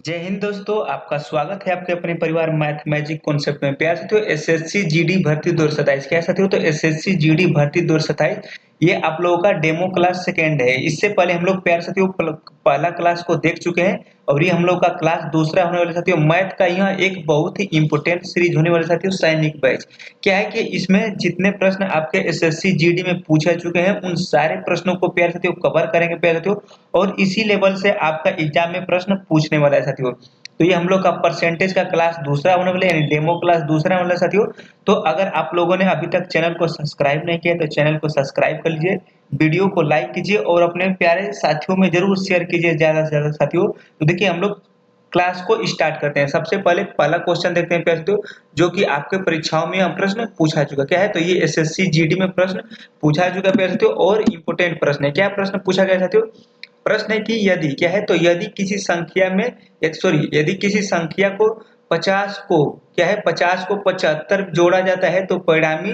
जय हिंद दोस्तों, आपका स्वागत है आपके अपने परिवार मैथ मैजिक कॉन्सेप्ट में। प्यार साथियों, एसएससी जीडी भर्ती 2027 क्या है साथियों? तो एसएससी जीडी भर्ती 2027 ये आप लोगों का डेमो क्लास सेकेंड है। इससे पहले हम लोग प्यार साथियों पहला क्लास को देख चुके हैं और ये हम लोग का क्लास दूसरा होने वाला साथियों। मैथ का यह एक बहुत ही इंपॉर्टेंट सीरीज होने वाला साथियों, सैनिक बैच। क्या है कि इसमें जितने प्रश्न आपके एसएससी जीडी में पूछा चुके हैं उन सारे प्रश्नों को प्यार साथियों कवर करेंगे प्यार साथियों, और इसी लेवल से आपका एग्जाम में प्रश्न पूछने वाला है साथियों। तो ये हम लोग का परसेंटेज का क्लास दूसरा होने वाला है, यानी डेमो क्लास दूसरा होने वाला है साथियों। तो अगर आप लोगों ने अभी तक चैनल को सब्सक्राइब नहीं किया तो चैनल को सब्सक्राइब कर लीजिए, वीडियो को लाइक कीजिए और अपने प्यारे साथियों में जरूर शेयर कीजिए ज्यादा से ज्यादा साथियों। तो देखिए हम लोग क्लास को स्टार्ट करते हैं। सबसे पहले पहला क्वेश्चन देखते हैं प्यारे साथियों, जो कि आपके परीक्षाओं में प्रश्न पूछा चुका क्या है। तो ये एसएससी जीडी में प्रश्न पूछा चुका प्यारे साथियों और इंपोर्टेंट प्रश्न है। क्या प्रश्न पूछा गया साथियों? प्रश्न है कि यदि क्या है, तो यदि किसी संख्या में यदि किसी संख्या को 50 को क्या है 50 को 75 जोड़ा जाता है तो परिणामी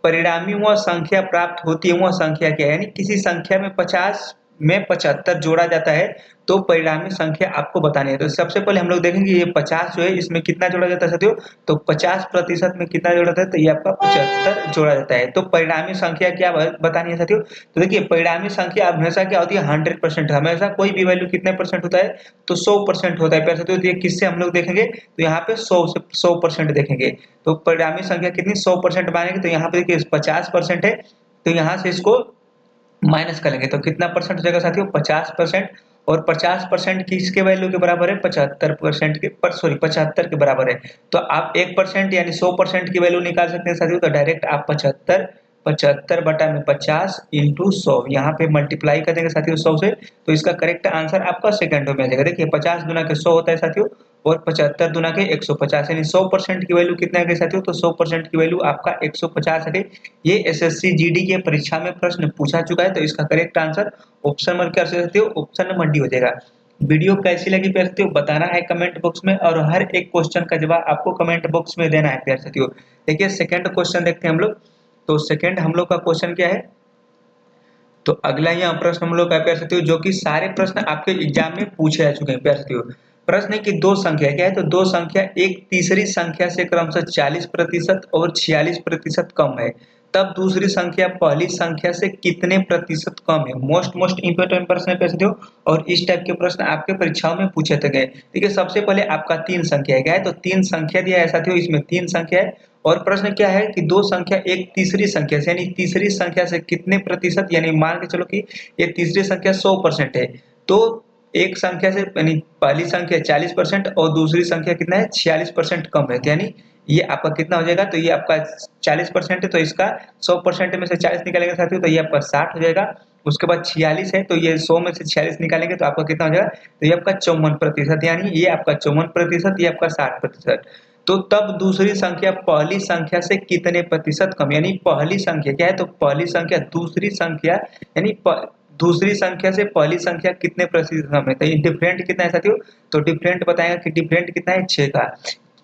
परिणामी वह संख्या प्राप्त होती है। वह संख्या क्या है, यानी किसी संख्या में 50 में 75 जोड़ा जाता है तो परिणामी संख्या आपको बतानी है। तो सबसे पहले हम लोग देखेंगे ये 50 जो है इसमें कितना जोड़ा जाता है साथियों? तो 50% में कितना जोड़ा जाता है? तो ये आपका 75 जोड़ा जाता है। तो परिणामी संख्या क्या बतानी है साथियों? तो देखिए परिणामी संख्या हमेशा क्या होती है? 100%। हमेशा कोई भी वैल्यू कितने परसेंट होता है? तो 100% होता है प्यारे साथियों। तो ये किससे हम लोग देखेंगे? तो यहाँ पे 100% देखेंगे। तो परिणामी संख्या कितनी? 100% मानेंगे। तो यहाँ पे देखिए 50% है, तो यहाँ से इसको माइनस करेंगे तो कितना परसेंट हो जाएगा साथियों? 50%। और 50% किसके वैल्यू के बराबर है? 75% के सॉरी 75 के बराबर है। तो आप 1% यानी 100% की वैल्यू निकाल सकते हैं साथियों। तो डायरेक्ट आप 75 75 बटा में 50 इंटू 100 यहाँ पे मल्टीप्लाई कर देंगे साथियों 100 से। तो इसका करेक्ट आंसर आपका सेकंडों में आ जाएगा। देखिए 50 गुना के 100 होता है साथियों, और 75 गुना के 150, यानी 100% की वैल्यू कितना है साथियों? तो 100% की वैल्यू आपका 150 है। ये एसएससी जीडी के परीक्षा में प्रश्न पूछा चुका है। तो इसका करेक्ट आंसर ऑप्शन नंबर क्या कर सकते हो? ऑप्शन नंबर डी हो जाएगा। वीडियो कैसी लगी प्यारे साथियों बताना है कमेंट बॉक्स में, और हर एक क्वेश्चन का जवाब आपको कमेंट बॉक्स में देना है प्यारे साथियों। देखिए सेकंड क्वेश्चन देखते हैं हम लोग। तो सेकंड हम लोग का क्वेश्चन क्या है? तो अगला यहाँ प्रश्न हम लोग का प्यारे साथियों, जो कि सारे प्रश्न आपके एग्जाम में पूछे जा चुके हैं प्यारे साथियों। प्रश्न है कि दो संख्या क्या है, तो दो संख्या एक तीसरी संख्या से क्रमशः 40% और 46% कम है, तब दूसरी संख्या पहली संख्या से कितने प्रतिशत कम है। मोस्ट इंपोर्टेंट प्रश्न है प्यारे साथियों, और इस टाइप के प्रश्न आपके परीक्षाओं में पूछे गए। ठीक है, सबसे पहले आपका तीन संख्या है क्या है, तो तीन संख्या दिया है साथियों, इसमें तीन संख्या है। और प्रश्न क्या है कि दो संख्या एक तीसरी संख्या से, यानी तीसरी संख्या से कितने प्रतिशत, यानी मान के चलो कि ये तीसरी संख्या 100% है, तो एक संख्या से यानी पहली संख्या 40% और दूसरी संख्या कितना है? 46% कम है। यानी ये आपका कितना हो जाएगा? तो ये आपका 40% है, तो इसका 100% में से 40 निकालेंगे साथियों तो ये आपका 60 हो जाएगा। उसके बाद 46 है, तो ये 100 में से 46 निकालेंगे तो आपका कितना हो जाएगा? तो ये आपका 54%, यानी ये आपका 54%, ये आपका 60%। तो तब दूसरी संख्या पहली संख्या से कितने प्रतिशत कम, यानी पहली संख्या क्या है, तो पहली संख्या दूसरी संख्या यानी दूसरी संख्या से पहली संख्या कितने प्रतिशत कम है। तो ये डिफरेंट कितना है साथियों? तो डिफरेंट बताएगा कि डिफरेंट कितना है? 6 का।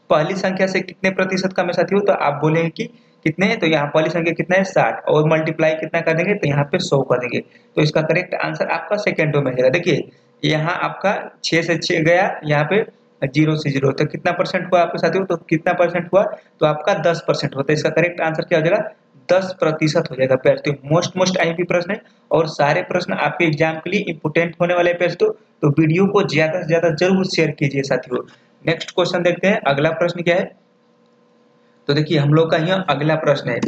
पहली संख्या से कितने प्रतिशत कम है साथियों? तो आप बोलेंगे कि कितने हैं, तो यहाँ पहली संख्या कितना है? 60, और मल्टीप्लाई कितना कर देंगे? तो यहाँ पे 100 कर देंगे। तो इसका करेक्ट आंसर आपका सेकेंडों में जाएगा। देखिए यहाँ आपका 6 से 6 गया, यहाँ पे 0 से 0, तो कितना परसेंट हुआ आपके साथियों? तो कितना परसेंट हुआ? तो आपका 10% होता है। इसका करेक्ट आंसर क्या हो जाएगा? 10% हो जाएगा प्यारे। मोस्ट आईएमपी प्रश्न है, और सारे प्रश्न आपके एग्जाम के लिए इंपोर्टेंट होने वाले हैं प्यारे। तो वीडियो को ज्यादा से ज्यादा जरूर शेयर कीजिए साथियों। नेक्स्ट क्वेश्चन देखते हैं, अगला प्रश्न क्या है। तो देखिए हम लोग का यहाँ अगला प्रश्न है।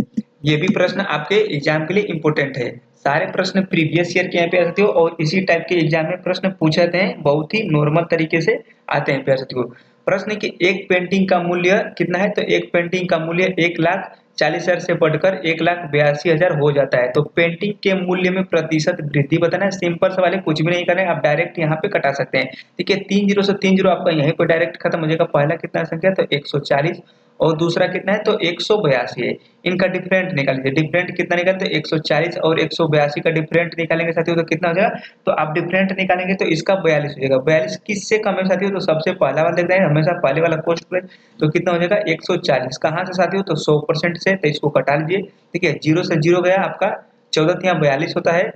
ये भी प्रश्न आपके एग्जाम के लिए इंपॉर्टेंट है। सारे प्रश्न प्रीवियस ईयर के यहाँ पे आ सकते हो, और इसी टाइप के एग्जाम में प्रश्न पूछे जाते हैं, बहुत ही नॉर्मल तरीके से आते हैं प्यारे साथियों। प्रश्न है कि एक पेंटिंग का मूल्य कितना है, तो एक पेंटिंग का मूल्य 1,40,000 से बढ़कर 1,82,000 हो जाता है, तो पेंटिंग के मूल्य में प्रतिशत वृद्धि बताना है। सिंपल सवाल है, कुछ भी नहीं करना है, आप डायरेक्ट यहाँ पे कटा सकते हैं। ठीक है, 3 जीरो से 3 जीरो आपका यहीं पर डायरेक्ट खत्म हो जाएगा। पहला कितना संख्या, तो 140, और दूसरा कितना है, तो 182 है। इनका डिफरेंट निकाल लीजिए। डिफरेंट कितना निकालते हैं? 140 और 182 का डिफरेंट निकालेंगे साथियों तो कितना हो जाएगा? तो आप डिफरेंट निकालेंगे तो इसका 42 हो जाएगा। 42 किससे कम है साथियों? तो सबसे पहला वाला देखते हैं, हमेशा पहले वाला कॉस्ट पे। तो कितना हो जाएगा? 140 कहाँ से साथियों? तो 100% से, तो इसको कटा लीजिए। ठीक है, 0 से 0 गया आपका 14 यहाँ 42 होता है,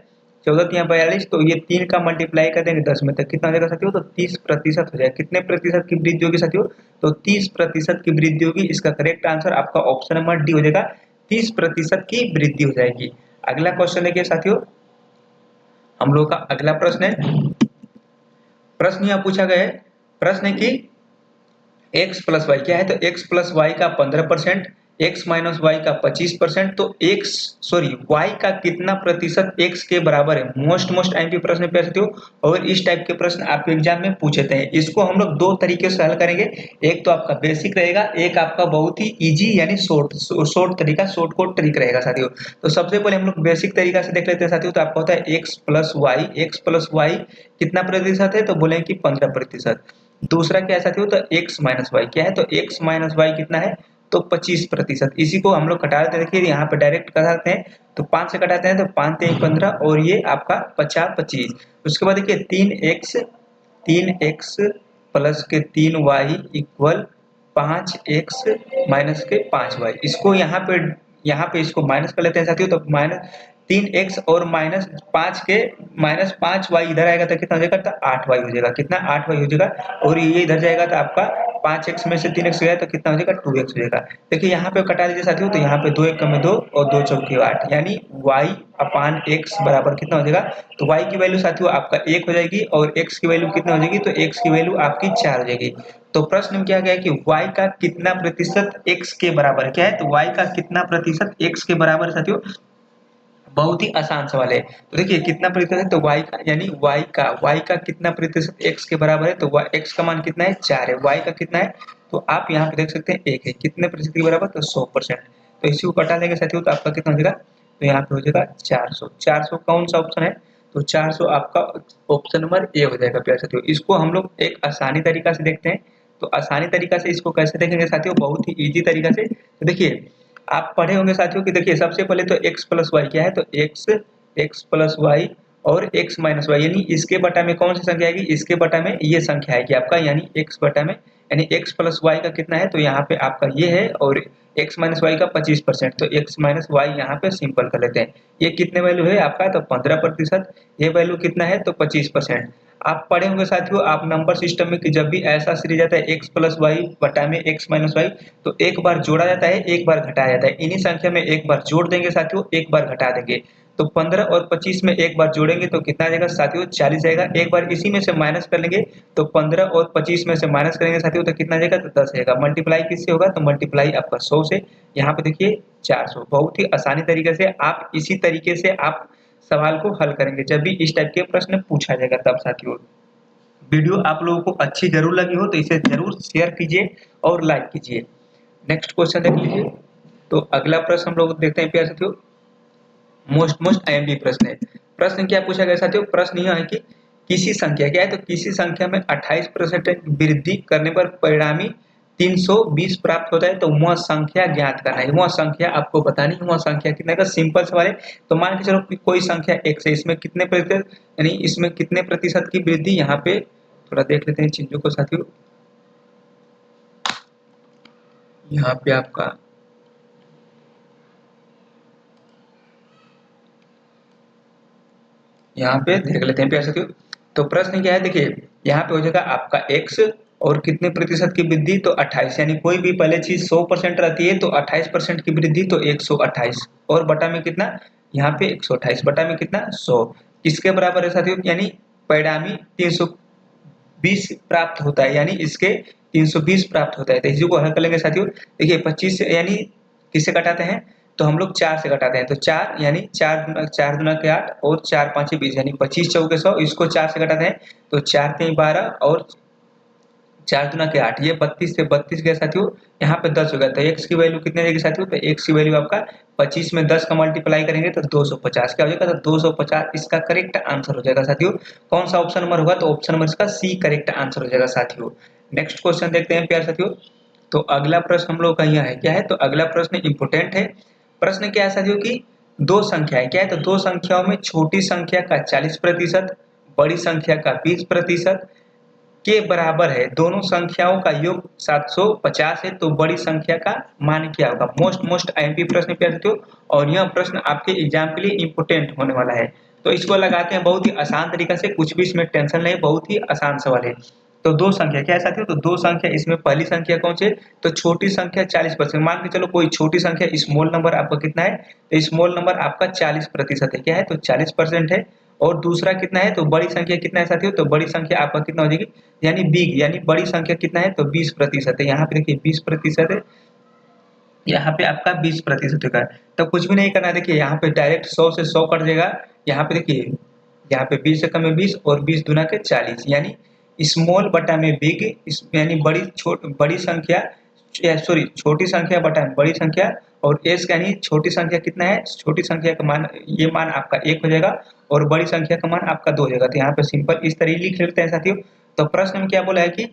14 या 42, तो ये 3 का मल्टीप्लाई कर देंगे 10 में, तो कितना हो जाएगा साथियों, तो 30% हो जाएगा। कितने प्रतिशत की वृद्धि होगी साथियों, तो 30% की वृद्धि होगी। इसका करेक्ट आंसर आपका ऑप्शन नंबर डी हो जाएगा, 30% की वृद्धि हो जाएगी। अगला क्वेश्चन देखिए साथियों, हम लोग का अगला प्रश्न है, प्रश्न यह पूछा गया है, प्रश्न है कि x प्लस वाई क्या है, तो x प्लस वाई का 15%, x माइनस वाई का 25%, तो y का कितना प्रतिशत x के बराबर है। मोस्ट आईएमपी प्रश्न पे सकते हो, और इस टाइप के प्रश्न आपके एग्जाम में पूछे थे। इसको हम लोग दो तरीके से हल करेंगे, एक तो आपका बेसिक रहेगा, एक आपका बहुत ही इजी यानी शॉर्ट तरीका, शॉर्ट कोड तरीका रहेगा साथियों। तो सबसे पहले हम लोग बेसिक तरीका से देख लेते हैं साथियों। तो आपका होता है x प्लस वाई कितना प्रतिशत है, तो बोले कि 15%। दूसरा क्या है साथियों, तो x माइनस वाई क्या है, तो x माइनस वाई कितना है, तो 25%। इसी को हम लोग कटा देते हैं, देखिए यहाँ पे डायरेक्ट कटा सकते हैं, तो 5 से कटाते हैं तो 5 3 15, और ये आपका 50 25। उसके बाद देखिए 3x प्लस के 3y इक्वल 5x माइनस के 5y। इसको यहाँ पे इसको माइनस कर लेते हैं साथियों, तो माइनस 3x और माइनस 5y इधर आएगा तो कितना हो जाएगा, तो 8y हो जाएगा। कितना, 8y हो जाएगा। और ये इधर जाएगा तो आपका 5x में से 3x गया तो कितना हो जाएगा, 2x हो जाएगा। देखिए यहाँ पे कटा लीजिए साथियों, तो यहाँ पे 2 1 में 2 और 2 चौके 8, यानी y अपान x बराबर कितना हो जाएगा, तो y की वैल्यू साथियों आपका 1 हो जाएगी, और x की वैल्यू कितना हो जाएगी, तो x की वैल्यू आपकी 4 हो जाएगी। तो प्रश्न में क्या गया कि y का कितना प्रतिशत x के बराबर है, क्या है, तो y का कितना प्रतिशत x के बराबर है साथियों। बहुत ही आसान सवाल है। तो देखिए कितना प्रतिशत है, तो y का यानी y का कितना प्रतिशत x के बराबर है, तो x का मान कितना है, 4 है। y का कितना है, तो आप यहाँ पे देख सकते हैं 1 है। कितने प्रतिशत के बराबर, तो 100%। तो इसी को कटा लेंगे साथियों, तो आपका कितना हो जाएगा, तो यहाँ पे हो जाएगा 400। 400 कौन सा ऑप्शन है, तो 400 आपका ऑप्शन नंबर ए हो जाएगा प्यारे साथियों। इसको हम लोग एक आसानी तरीका से देखते हैं। तो आसानी तरीका से इसको कैसे देखेंगे साथियों, बहुत ही ईजी तरीका से। तो देखिए आप पढ़े होंगे साथियों कि देखिए सबसे पहले तो x प्लस वाई क्या है, तो x प्लस वाई और x माइनस वाई, यानी इसके बटा में कौन सी संख्या आएगी, इसके बटा में ये संख्या आएगी आपका, यानी x बटा में, यानी x प्लस वाई का कितना है, तो यहाँ पे आपका ये है, और x माइनस वाई का 25%, तो x माइनस वाई यहाँ पे सिंपल कर लेते हैं। ये कितने वैल्यू है आपका, तो 15%। ये वैल्यू कितना है, तो 25%। आप पढ़े होंगे साथियों, आप नंबर सिस्टम में कि जब भी ऐसा सीरीज आता है x प्लस वाई बटा में x माइनस वाई, तो एक बार जोड़ा जाता है, एक बार घटाया जाता है। इन्हीं संख्या में एक बार जोड़ देंगे साथियों, एक बार घटा देंगे। तो 15 और 25 में एक बार जोड़ेंगे तो कितना आ जाएगा साथियों, 40 जाएगा। एक बार इसी में से माइनस कर लेंगे, तो 15 और 25 में से माइनस करेंगे साथियों, तो कितना जाएगा, तो 10 आएगा। मल्टीप्लाई किससे होगा, तो मल्टीप्लाई आपका 100 से। यहाँ पे देखिए 400। बहुत ही आसानी तरीके से आप इसी तरीके से आप सवाल को हल करेंगे जब भी इस टाइप के प्रश्न पूछा जाएगा तब साथियों। वीडियो आप लोगों को अच्छी जरूर लगी हो तो इसे जरूर शेयर कीजिए और लाइक कीजिए। नेक्स्ट क्वेश्चन देख लीजिए। तो अगला प्रश्न हम लोग देखते हैं प्यारे साथियों, मोस्ट आईएमपी प्रश्न है। प्रश्न क्या पूछा गया साथियों, प्रश्न यह है कि किसी संख्या क्या है, तो किसी संख्या में 28% वृद्धि करने पर परिणामी 320 प्राप्त होता है, तो वह संख्या ज्ञात करना है। वह संख्या आपको बतानी है, वह संख्या कितना का सिंपल सवाल है। तो मान के चलो कि कोई संख्या x है, इसमें कितने प्रतिशत, यानी इसमें कितने प्रतिशत की वृद्धि, यहाँ पे थोड़ा देख लेते हैं चीजों को साथियों। यहाँ पे आपका यहाँ पे देख लेते हैं प्यारे साथियों। तो प्रश्न क्या है, देखिए यहाँ पे हो जाएगा आपका x और कितने प्रतिशत की वृद्धि, तो 28, यानी कोई भी पहले चीज 100% रहती है तो 28% की वृद्धि, तो 128 और बटा में कितना, यहाँ पे 128 बटा में कितना, 100। किसके बराबर है साथियों, यानी परिणामी 320 प्राप्त होता है, यानी इसके 320 प्राप्त होता है। तो इसी को हल कर लेंगे साथियों। देखिए 25 यानी किससे घटाते हैं, तो हम लोग 4 से घटाते हैं, तो 4 यानी 4 दूना के 8 और 4 5 20, यानी 25 चौके 100। इसको 4 से घटाते हैं तो 4 3 12 और 4 दूना के 8, ये 32 से 32 गया साथियों। यहाँ पे 10 हो गया, तो x की वैल्यू कितने देगी साथियों, तो x की वैल्यू आपका 25 में 10 का मल्टीप्लाई करेंगे तो 250 क्या हो जाएगा, तो 250 इसका करेक्ट आंसर हो जाएगा साथियों। कौन सा ऑप्शन नंबर होगा, तो ऑप्शन नंबर इसका सी करेक्ट आंसर हो जाएगा साथियों। नेक्स्ट क्वेश्चन देखते हैं प्यारे साथियों। तो अगला प्रश्न हम लोग का यहाँ है, क्या है, तो अगला प्रश्न इंपोर्टेंट है। प्रश्न क्या है साथियों की दो संख्याएं, क्या है, तो दो संख्याओं में छोटी संख्या का 40%, बड़ी संख्या का 20% के बराबर है। दोनों संख्याओं का योग 750 है, तो बड़ी संख्या का मान क्या होगा। मोस्ट आईएमपी प्रश्न प्यारे साथियों, और यह प्रश्न आपके एग्जाम के लिए इंपोर्टेंट होने वाला है। तो इसको लगाते हैं बहुत ही आसान तरीका से, कुछ भी इसमें टेंशन नहीं, बहुत ही आसान सवाल है। तो दो संख्या क्या है साथियों, तो दो संख्या, इसमें पहली संख्या कौन सी है, तो छोटी संख्या 40%। मान के चलो कोई छोटी संख्या स्मॉल नंबर आपका कितना है, तो स्मॉल नंबर आपका 40% है, क्या है, तो 40% है। और दूसरा कितना है, तो बड़ी संख्या कितना है साथियों, तो बड़ी संख्या आपका कितना हो जाएगी, यानी बिग, यानी बड़ी संख्या कितना है, तो 20% है। यहाँ पे देखिए 20% है, यहाँ पे आपका 20% का है। तो कुछ भी नहीं करना है, देखिए यहाँ पे डायरेक्ट 100 से 100 कट जाएगा। यहाँ पे देखिए, यहाँ पे 20 से कम है 20 और 20 दूना के 40, यानी स्मॉल बटा में बिग, यानी बड़ी संख्या, सॉरी छोटी संख्या बटा में बड़ी संख्या, और एस यानी छोटी संख्या कितना है, छोटी संख्या का मान, ये मान आपका 1 हो जाएगा और बड़ी संख्या का मान आपका 2 हो जाएगा। तो यहाँ पे सिंपल इस तरह लिख लेते हैं साथियों। तो प्रश्न में क्या बोला है कि,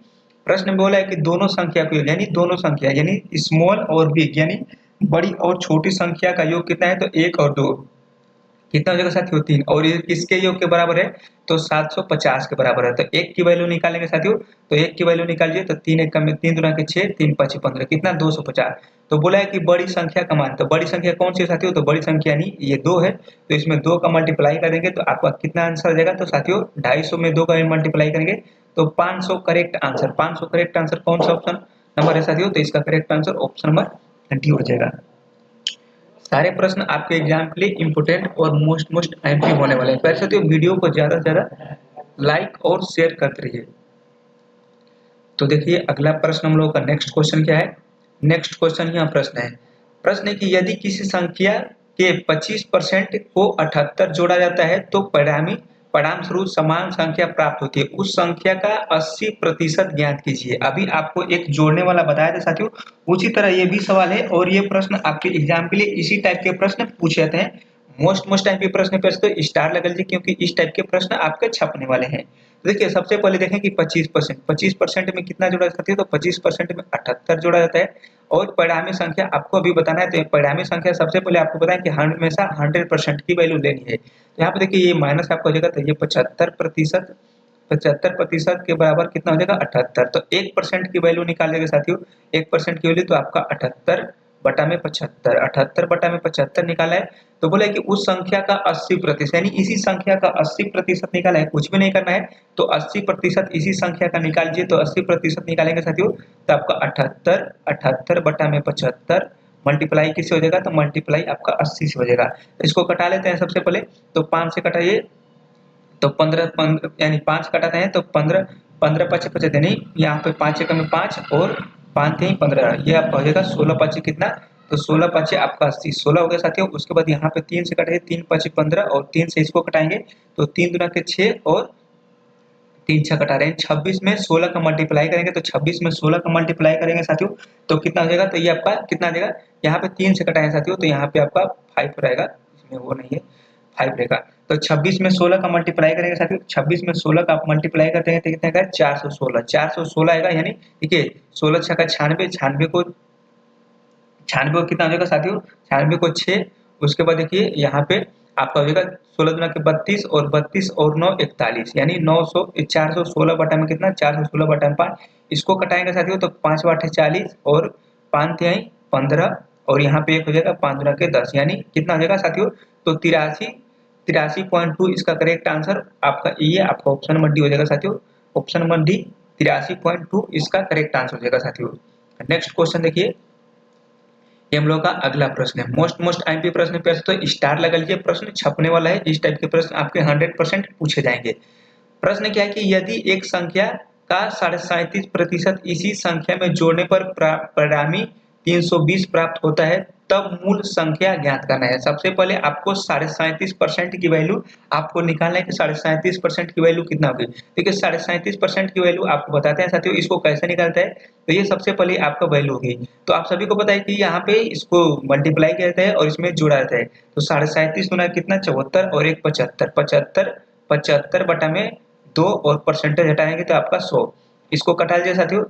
प्रश्न में बोला है कि दोनों संख्या को, यानी दोनों संख्या यानी स्मॉल और बिग, यानी बड़ी और छोटी संख्या का योग कितना है, तो 1 और 2 कितना हो जाएगा साथियों, 3, और ये किसके योग के बराबर है, तो 750 के बराबर है। तो 1 की वैल्यू निकालेंगे साथियों, तो 1 की वैल्यू निकालिए, तो 3 1 में 3 दूना के 6, 3 5 15, कितना 250। तो बोला है कि बड़ी संख्या का मान, तो बड़ी संख्या कौन सी है साथियों, तो बड़ी संख्या यानी ये 2 है, तो इसमें 2 का मल्टीप्लाई करेंगे तो आपका कितना आंसर आ जाएगा, तो साथियों 250 में 2 का मल्टीप्लाई करेंगे तो 500 करेक्ट आंसर। 500 करेक्ट आंसर कौन सा ऑप्शन नंबर है साथियों, तो इसका correct answer option number D हो जाएगा। सारे प्रश्न आपके एग्जाम के लिए इंपोर्टेंट और मोस्ट एमपी होने वाले हैं। तो ऐसे तो वीडियो को ज्यादा से ज्यादा लाइक और शेयर करते रहिए। तो देखिए अगला प्रश्न हम लोगों का नेक्स्ट क्वेश्चन क्या है। नेक्स्ट क्वेश्चन यहाँ प्रश्न है, प्रश्न है कि यदि किसी संख्या के 25% को 78 जोड़ा जाता है तो परिणाम स्वरूप समान संख्या प्राप्त होती है, उस संख्या का 80% ज्ञात कीजिए। अभी आपको एक जोड़ने वाला बताया था साथियों, उसी तरह ये भी सवाल है और ये प्रश्न आपके एग्जाम के लिए इसी टाइप के प्रश्न पूछे जाते हैं। मोस्ट टाइप के प्रश्न पे तो स्टार लगा लीजिए, क्योंकि इस टाइप के प्रश्न आपके छपने वाले हैं। देखिए सबसे पहले देखें कि 25% में कितना जोड़ा जाता है, तो 25% में 78 जोड़ा जाता है। और परिणामी संख्या आपको अभी बताना है, तो परिणामी संख्या सबसे पहले आपको बताएं कि हमेशा 100% की वैल्यू लेनी है। तो यहाँ पे देखिए ये माइनस आपका हो जाएगा, तो ये 75% के बराबर कितना हो जाएगा 78। तो 1% की वैल्यू निकाल लेंगे साथियों, 1% की वैल्यू तो आपका 78 बटा में 75, 78 बटा में 75 निकाला है। तो बोले कि उस संख्या का 80%, यानी इसी संख्या का 80% निकाला है, कुछ भी नहीं करना है। तो 80% इसी संख्या का निकाल लीजिए, तो 80% निकालेंगे साथियों, तो आपका 78 बटा में 75 मल्टीप्लाई किससे हो जाएगा, तो मल्टीप्लाई आपका 80 से हो जाएगा। तो इसको कटा लेते हैं सबसे पहले, तो 5 से कटाइए तो 15 यानी 5 कटाते हैं तो 15 15 5 25, यानी यहाँ पे 5 एकम में 5 और 5 3 15, ये आपका हो जाएगा 16 5 कितना, तो 16 5 आपका 80, 16 हो गया साथियों। उसके बाद यहाँ पे 3 से कटाइए, 3 5 15 और 3 से इसको कटाएंगे तो 3 दूना के 6 और 3 6 कटा रहे हैं 26 में 16 का मल्टीप्लाई करेंगे, तो 26 में 16 का मल्टीप्लाई करेंगे साथियों, तो कितना हो जाएगा, तो ये आपका कितना आ जाएगा, यहाँ पे 3 से कटाएं साथियों, तो यहाँ पे आपका 5 रहेगा, इसमें वो नहीं है 5 रहेगा। तो 26 में 16 का मल्टीप्लाई करेंगे साथियों, 26 में 16 का आप मल्टीप्लाई करते हैं तो कितना आएगा 416, 416 आएगा, यानी देखिए 16 छक्का 96, 96 को 96 को कितना हो जाएगा साथियों, 96 को 6, उसके बाद देखिए यहाँ पे आपका हो जाएगा 16 दूना के 32 और 32 और 9 41, यानी 900 416 बटा में कितना 416 बटा में 5, इसको कटाएंगे साथियों तो 5 8 40 और 5 3 15 और यहाँ पे एक हो जाएगा 5 दूना के 10, यानी कितना हो जाएगा साथियों, तो 83.2 इसका करेक्ट आंसर आपका ये आपका ऑप्शन नंबर डी हो जाएगा साथियों। ऑप्शन नंबर डी 83.2 इसका करेक्ट आंसर हो जाएगा साथियों। नेक्स्ट क्वेश्चन देखिए, ये हम लोग का अगला प्रश्न है, मोस्ट आईएमपी प्रश्न पे तो स्टार लगा लीजिए, प्रश्न छपने वाला है, इस टाइप के प्रश्न आपके 100% पूछे जाएंगे। प्रश्न क्या है कि यदि एक संख्या का 37.5% इसी संख्या में जोड़ने पर परिणामी 320 प्राप्त होता है, तब मूल संख्या ज्ञात करना है। सबसे पहले आपको 37.5% की वैल्यू आपको निकालना है कि 37.5% की वैल्यू कितना होगी। देखिए 37.5% की वैल्यू आपको बताते हैं साथियों, इसको कैसे निकालते हैं, तो ये सबसे पहले आपका वैल्यू होगी। तो आप सभी को पता है कि यहाँ पे इसको मल्टीप्लाई किया जाता है और इसमें जोड़ा जाता है, तो 37.5 गुना कितना 74 और एक 75, 75 बटा में 2 और परसेंटेज हटाएंगे तो आपका 100, इसको कटा लीजिए साथियों,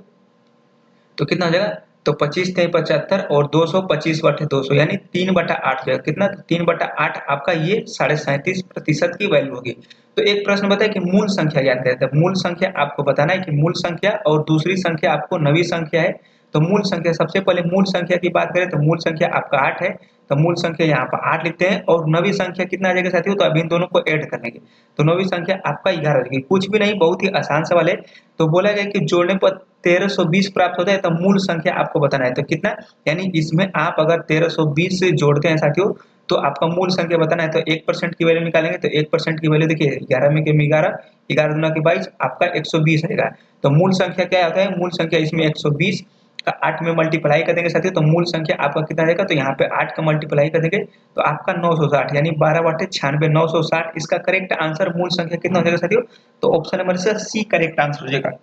तो कितना हो जाएगा, तो 25 3 75 और 200 25 बटे 200, यानी 3/8 जाएगा, कितना 3/8 आपका ये 37.5% की वैल्यू होगी। तो एक प्रश्न बताए कि मूल संख्या ज्ञात करें, तो मूल संख्या आपको बताना है कि मूल संख्या और दूसरी संख्या आपको नवी संख्या है। तो मूल संख्या सबसे पहले मूल संख्या की बात करें तो मूल संख्या आपका 8 है, तो मूल संख्या यहाँ पर 8 लिखते हैं और नवी संख्या कितना आ जाएगा साथियों, तो अभी इन दोनों को ऐड कर लेंगे तो नवी संख्या आपका 11 आ जाएगी। कुछ भी नहीं, बहुत ही आसान सवाल है। तो बोला गया कि जोड़ने पर 1320 प्राप्त होता है, तो मूल संख्या आपको बताना है तो कितना, यानी इसमें आप अगर 1320 से जोड़ते हैं साथियों तो आपका मूल संख्या बताना है तो 1% की वैल्यू निकालेंगे। तो 1% की वैल्यू देखिए 11 में के 11, 11 दूना के 22, आपका 120 आएगा। तो मूल संख्या क्या होता है, मूल संख्या इसमें 120 का 8 में मल्टीप्लाई कर देंगे साथियों, तो मूल संख्या आपका कितना आएगा, तो यहाँ पे 8 का मल्टीप्लाई कर देंगे तो आपका 960, यानी 12 बटे 96, 960 इसका करेक्ट आंसर मूल संख्या कितना हो जाएगा साथियों, तो option number C correct answer हो जाएगा।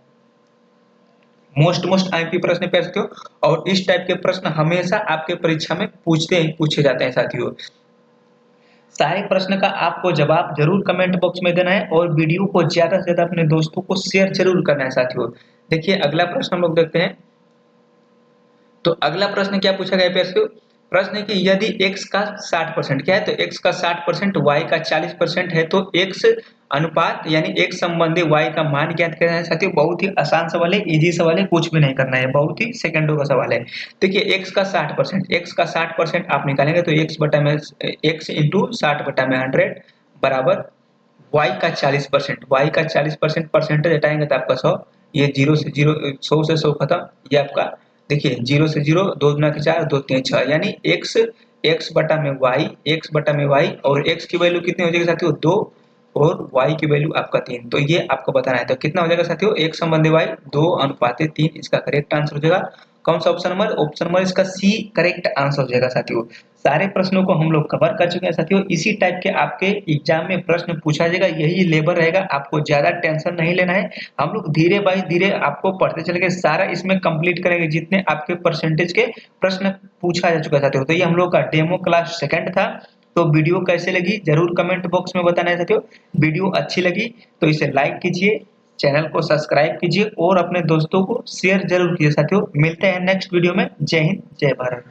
मोस्ट आईएमपी प्रश्न पे साथियों, और इस टाइप के प्रश्न हमेशा आपके परीक्षा में पूछे जाते हैं साथियों। सारे प्रश्न का आपको जवाब जरूर कमेंट बॉक्स में देना है और वीडियो को ज्यादा से ज्यादा अपने दोस्तों को शेयर जरूर करना है साथियों। देखिए अगला प्रश्न हम लोग देखते हैं। तो अगला प्रश्न क्या पूछा गया है, प्रश्न है कि यदि x का 60% क्या है, तो x का 60%, y का 40% है तो x अनुपात यानी x संबंधी y का मान ज्ञात करना है साथियों। बहुत ही आसान सवाल है, इजी सवाल है, कुछ भी नहीं करना है, बहुत ही सेकंडों का सवाल है। देखिए x का 60%, x का 60% आप निकालेंगे तो x बटा में x इंटू 60 बटा में 100 बराबर y का 40%, y का 40% परसेंटेज हटाएंगे तो आपका 100, ये 0 से 0, 100 से 100 खत्म, ये आपका देखिए 0 से 0, 2 दूना के 4, 2 3 6, यानी x बटा में y, x बटा में y, और x की वैल्यू कितनी हो जाएगी साथियों 2 और y की वैल्यू आपका 3। तो ये आपको बताना है तो कितना हो जाएगा साथियों, x संबंधी y 2 अनुपात 3, इसका करेक्ट आंसर हो जाएगा कौन सा ऑप्शन नंबर, ऑप्शन नंबर इसका सी करेक्ट आंसर हो जाएगा साथियों। सारे प्रश्नों को हम लोग कवर कर चुके हैं साथियों। इसी टाइप के आपके एग्जाम में प्रश्न पूछा जाएगा, यही लेवल रहेगा, आपको ज्यादा टेंशन नहीं लेना है। हम लोग धीरे बाई धीरे आपको पढ़ते चलेंगे, सारा इसमें कंप्लीट करेंगे जितने आपके परसेंटेज के प्रश्न पूछा जा चुका है साथियों। तो ये हम लोग का डेमो क्लास सेकंड था। तो वीडियो कैसे लगी जरूर कमेंट बॉक्स में बताना है साथियों। वीडियो अच्छी लगी तो इसे लाइक कीजिए, चैनल को सब्सक्राइब कीजिए और अपने दोस्तों को शेयर जरूर कीजिए साथियों। मिलते हैं नेक्स्ट वीडियो में। जय हिंद, जय भारत।